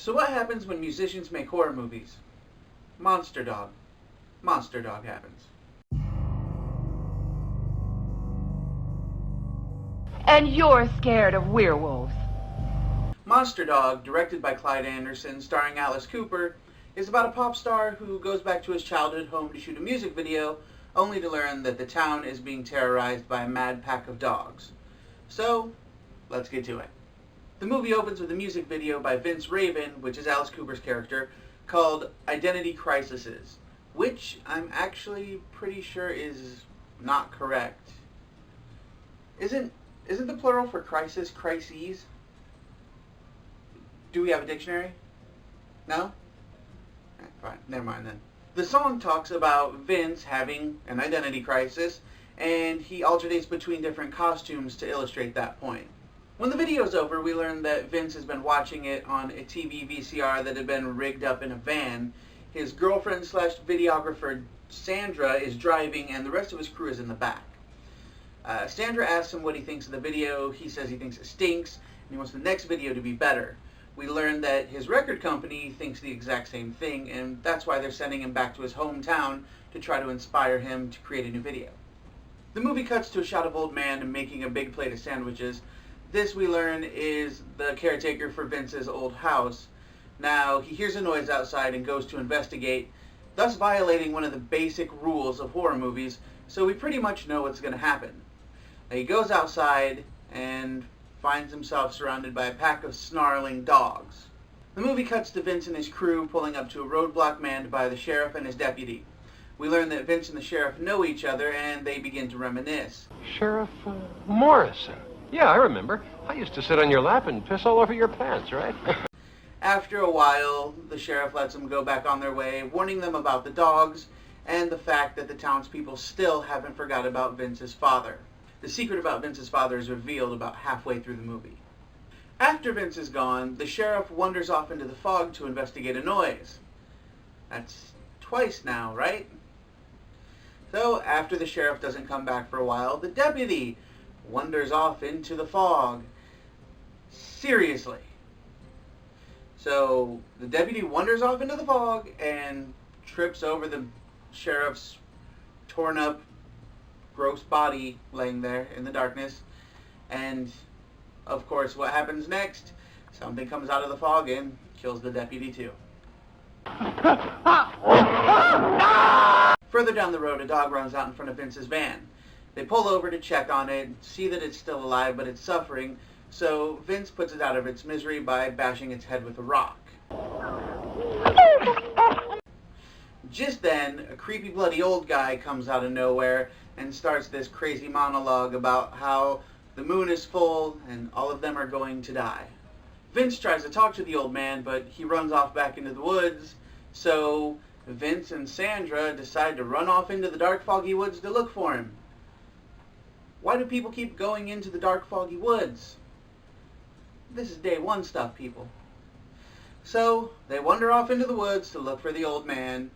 So what happens when musicians make horror movies? Monster Dog. Monster Dog happens. And you're scared of werewolves. Monster Dog, directed by Clyde Anderson, starring Alice Cooper, is about a pop star who goes back to his childhood home to shoot a music video, only to learn that the town is being terrorized by a mad pack of dogs. So, let's get to it. The movie opens with a music video by Vince Raven, which is Alice Cooper's character, called Identity Crises, which I'm actually pretty sure is not correct. Isn't the plural for crisis crises? Do we have a dictionary? No? Fine, never mind then. The song talks about Vince having an identity crisis, and he alternates between different costumes to illustrate that point. When the video's over, we learn that Vince has been watching it on a TV VCR that had been rigged up in a van. His girlfriend / videographer Sandra is driving, and the rest of his crew is in the back. Sandra asks him what he thinks of the video. He says he thinks it stinks, and he wants the next video to be better. We learn that his record company thinks the exact same thing, and that's why they're sending him back to his hometown to try to inspire him to create a new video. The movie cuts to a shot of old man making a big plate of sandwiches. This, we learn, is the caretaker for Vince's old house. Now, he hears a noise outside and goes to investigate, thus violating one of the basic rules of horror movies, so we pretty much know what's going to happen. He goes outside and finds himself surrounded by a pack of snarling dogs. The movie cuts to Vince and his crew pulling up to a roadblock manned by the sheriff and his deputy. We learn that Vince and the sheriff know each other, and they begin to reminisce. Sheriff Morrison. Yeah, I remember. I used to sit on your lap and piss all over your pants, right? After a while, the sheriff lets them go back on their way, warning them about the dogs and the fact that the townspeople still haven't forgot about Vince's father. The secret about Vince's father is revealed about halfway through the movie. After Vince is gone, the sheriff wanders off into the fog to investigate a noise. That's twice now, right? So, after the sheriff doesn't come back for a while, the deputy wanders off into the fog. Seriously. So, the deputy wanders off into the fog and trips over the sheriff's torn up, gross body laying there in the darkness. And, of course, what happens next? Something comes out of the fog and kills the deputy too. Further down the road, a dog runs out in front of Vince's van. They pull over to check on it, see that it's still alive, but it's suffering, so Vince puts it out of its misery by bashing its head with a rock. Just then, a creepy bloody old guy comes out of nowhere and starts this crazy monologue about how the moon is full and all of them are going to die. Vince tries to talk to the old man, but he runs off back into the woods, so Vince and Sandra decide to run off into the dark, foggy woods to look for him. Why do people keep going into the dark, foggy woods? This is day one stuff, people. So, they wander off into the woods to look for the old man,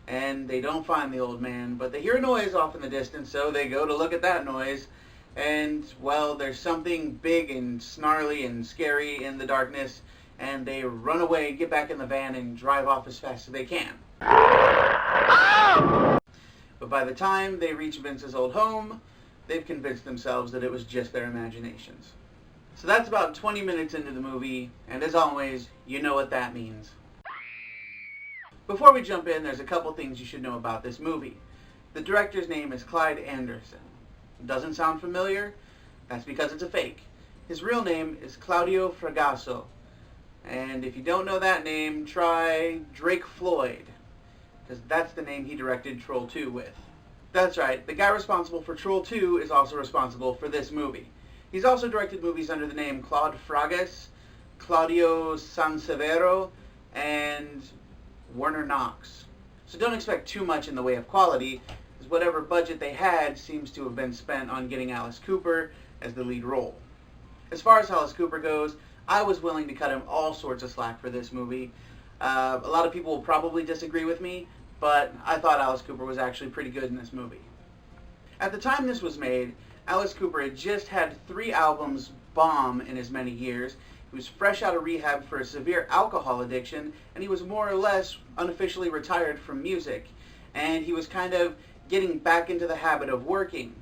and they don't find the old man, but they hear a noise off in the distance, so they go to look at that noise, and, well, there's something big and snarly and scary in the darkness, and they run away, get back in the van, and drive off as fast as they can. But by the time they reach Vince's old home, they've convinced themselves that it was just their imaginations. So that's about 20 minutes into the movie, and as always, you know what that means. Before we jump in, there's a couple things you should know about this movie. The director's name is Clyde Anderson. Doesn't sound familiar? That's because it's a fake. His real name is Claudio Fragasso. And if you don't know that name, try Drake Floyd, because that's the name he directed Troll 2 with. That's right, the guy responsible for Troll 2 is also responsible for this movie. He's also directed movies under the name Claude Fragas, Claudio Sansevero, and Werner Knox. So don't expect too much in the way of quality, as whatever budget they had seems to have been spent on getting Alice Cooper as the lead role. As far as Alice Cooper goes, I was willing to cut him all sorts of slack for this movie. A lot of people will probably disagree with me, but I thought Alice Cooper was actually pretty good in this movie. At the time this was made, Alice Cooper had just had 3 albums bomb in as many years. He was fresh out of rehab for a severe alcohol addiction, and he was more or less unofficially retired from music. And he was kind of getting back into the habit of working.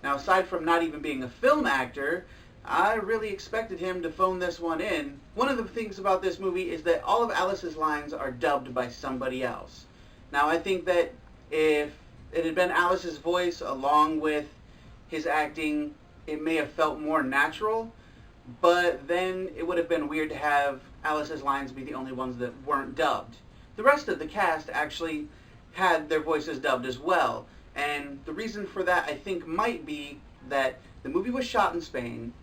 Now, aside from not even being a film actor, I really expected him to phone this one in. One of the things about this movie is that all of Alice's lines are dubbed by somebody else. Now, I think that if it had been Alice's voice along with his acting, it may have felt more natural, but then it would have been weird to have Alice's lines be the only ones that weren't dubbed. The rest of the cast actually had their voices dubbed as well, and the reason for that, I think, might be that the movie was shot in Spain.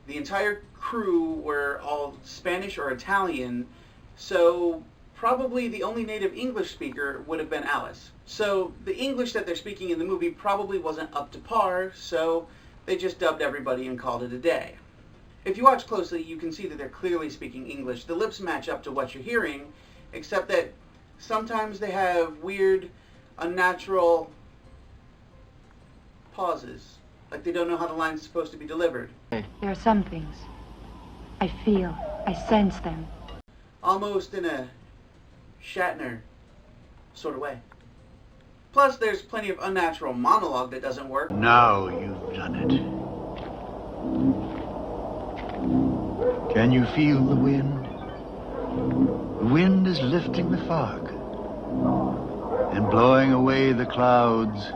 The entire crew were all Spanish or Italian, so probably the only native English speaker would have been Alice. So the English that they're speaking in the movie probably wasn't up to par, so they just dubbed everybody and called it a day. If you watch closely, you can see that they're clearly speaking English. The lips match up to what you're hearing, except that sometimes they have weird, unnatural pauses. Like they don't know how the line's supposed to be delivered. There are some things I feel, I sense them. Almost in a Shatner sort of way. Plus, there's plenty of unnatural monologue that doesn't work. Now you've done it. Can you feel the wind? The wind is lifting the fog and blowing away the clouds.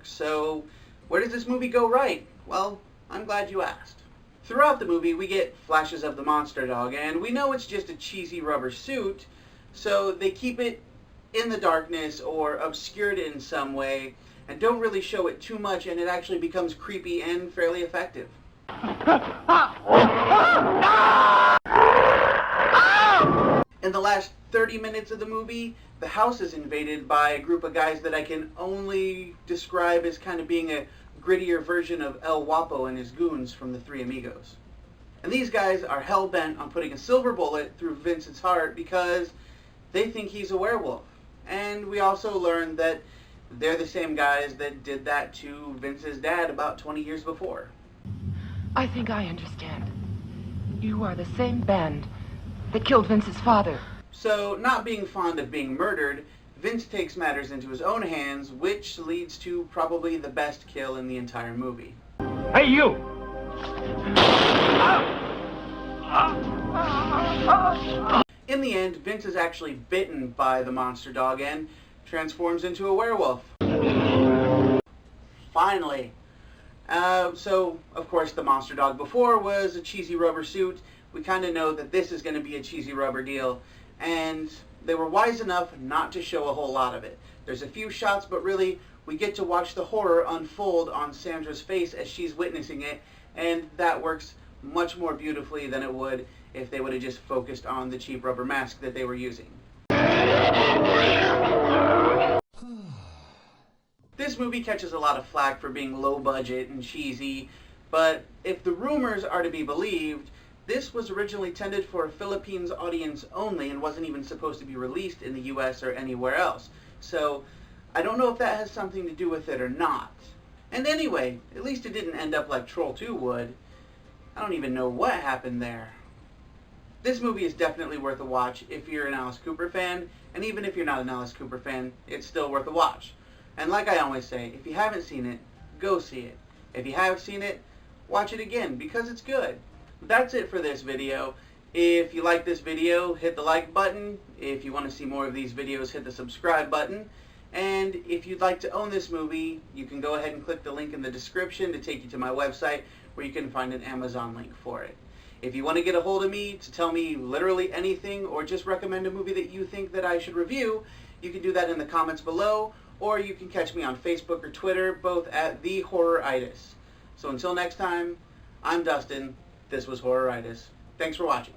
So, where does this movie go right? Well, I'm glad you asked. Throughout the movie, we get flashes of the monster dog, and we know it's just a cheesy rubber suit, so they keep it in the darkness or obscured it in some way, and don't really show it too much, and it actually becomes creepy and fairly effective. In the last 30 minutes of the movie, the house is invaded by a group of guys that I can only describe as kind of being a grittier version of El Guapo and his goons from the Three Amigos. And these guys are hell-bent on putting a silver bullet through Vincent's heart because they think he's a werewolf. And we also learned that they're the same guys that did that to Vince's dad about 20 years before. I think I understand. You are the same band that killed Vince's father. So, not being fond of being murdered, Vince takes matters into his own hands, which leads to probably the best kill in the entire movie. Hey, you! In the end, Vince is actually bitten by the monster dog and transforms into a werewolf. Finally. So, of course, the monster dog before was a cheesy rubber suit. We kind of know that this is going to be a cheesy rubber deal, and they were wise enough not to show a whole lot of it. There's a few shots, but really, we get to watch the horror unfold on Sandra's face as she's witnessing it, and that works much more beautifully than it would if they would have just focused on the cheap rubber mask that they were using. This movie catches a lot of flack for being low budget and cheesy, but if the rumors are to be believed, this was originally intended for a Philippines audience only and wasn't even supposed to be released in the US or anywhere else. So, I don't know if that has something to do with it or not. And anyway, at least it didn't end up like Troll 2 would. I don't even know what happened there. This movie is definitely worth a watch if you're an Alice Cooper fan, and even if you're not an Alice Cooper fan, it's still worth a watch. And like I always say, if you haven't seen it, go see it. If you have seen it, watch it again, because it's good. That's it for this video. If you like this video, hit the like button. If you want to see more of these videos, hit the subscribe button. And if you'd like to own this movie, you can go ahead and click the link in the description to take you to my website where you can find an Amazon link for it. If you want to get a hold of me to tell me literally anything or just recommend a movie that you think that I should review, you can do that in the comments below, or you can catch me on Facebook or Twitter, both at the Horroritis. So until next time, I'm Dustin. This was Horroritis. Thanks for watching.